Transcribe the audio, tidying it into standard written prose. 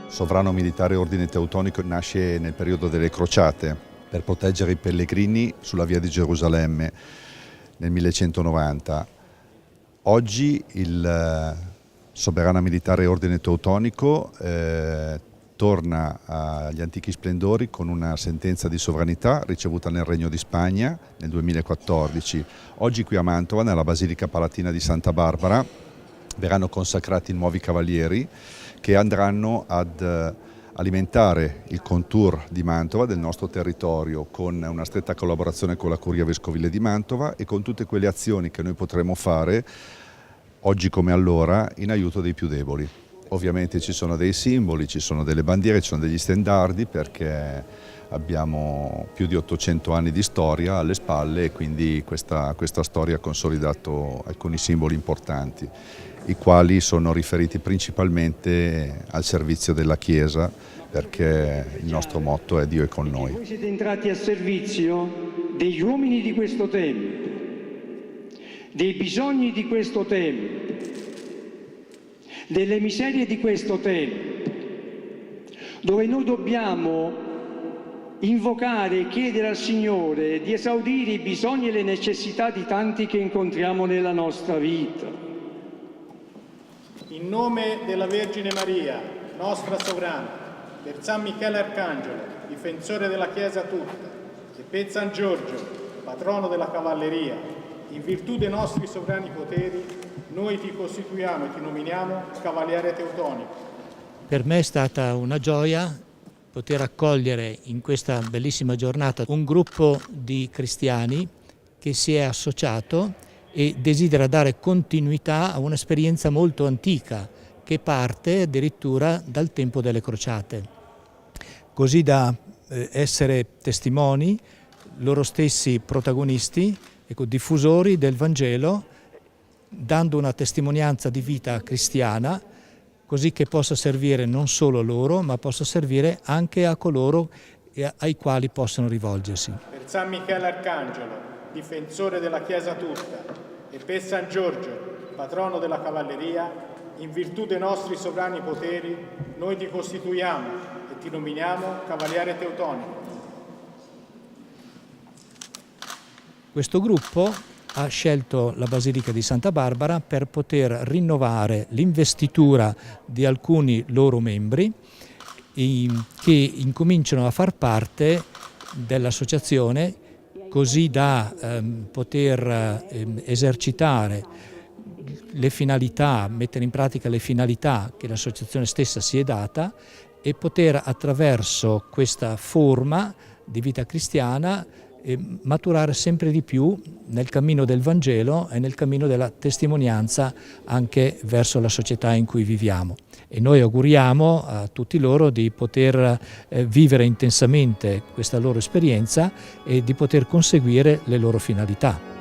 Sovrano Militare Ordine Teutonico nasce nel periodo delle crociate per proteggere i pellegrini sulla via di Gerusalemme nel 1190. Oggi il Sovrano Militare Ordine Teutonico torna agli antichi splendori con una sentenza di sovranità ricevuta nel Regno di Spagna nel 2014. Oggi qui a Mantova, nella Basilica Palatina di Santa Barbara, verranno consacrati nuovi cavalieri che andranno ad alimentare il contour di Mantova, del nostro territorio, con una stretta collaborazione con la Curia Vescovile di Mantova e con tutte quelle azioni che noi potremo fare, oggi come allora, in aiuto dei più deboli. Ovviamente ci sono dei simboli, ci sono delle bandiere, ci sono degli stendardi, perché abbiamo più di 800 anni di storia alle spalle e quindi questa storia ha consolidato alcuni simboli importanti, i quali sono riferiti principalmente al servizio della Chiesa, perché il nostro motto è Dio è con noi. Voi siete entrati a servizio degli uomini di questo tempo, dei bisogni di questo tempo, delle miserie di questo tempo, dove noi dobbiamo invocare e chiedere al Signore di esaudire i bisogni e le necessità di tanti che incontriamo nella nostra vita. In nome della Vergine Maria, nostra sovrana, per San Michele Arcangelo, difensore della Chiesa tutta, e per San Giorgio, patrono della cavalleria, in virtù dei nostri sovrani poteri, noi ti costituiamo e ti nominiamo Cavaliere Teutonico. Per me è stata una gioia poter accogliere in questa bellissima giornata un gruppo di cristiani che si è associato e desidera dare continuità a un'esperienza molto antica che parte addirittura dal tempo delle crociate, così da essere testimoni, loro stessi protagonisti, diffusori del Vangelo, dando una testimonianza di vita cristiana, così che possa servire non solo a loro, ma possa servire anche a coloro ai quali possono rivolgersi. Per San Michele Arcangelo, difensore della Chiesa tutta, e per San Giorgio, patrono della cavalleria, in virtù dei nostri sovrani poteri, noi ti costituiamo e ti nominiamo Cavaliere Teutonico. Questo gruppo ha scelto la Basilica di Santa Barbara per poter rinnovare l'investitura di alcuni loro membri che incominciano a far parte dell'associazione, così da poter esercitare le finalità, mettere in pratica le finalità che l'associazione stessa si è data e poter attraverso questa forma di vita cristiana maturare sempre di più nel cammino del Vangelo e nel cammino della testimonianza anche verso la società in cui viviamo. E noi auguriamo a tutti loro di poter vivere intensamente questa loro esperienza e di poter conseguire le loro finalità.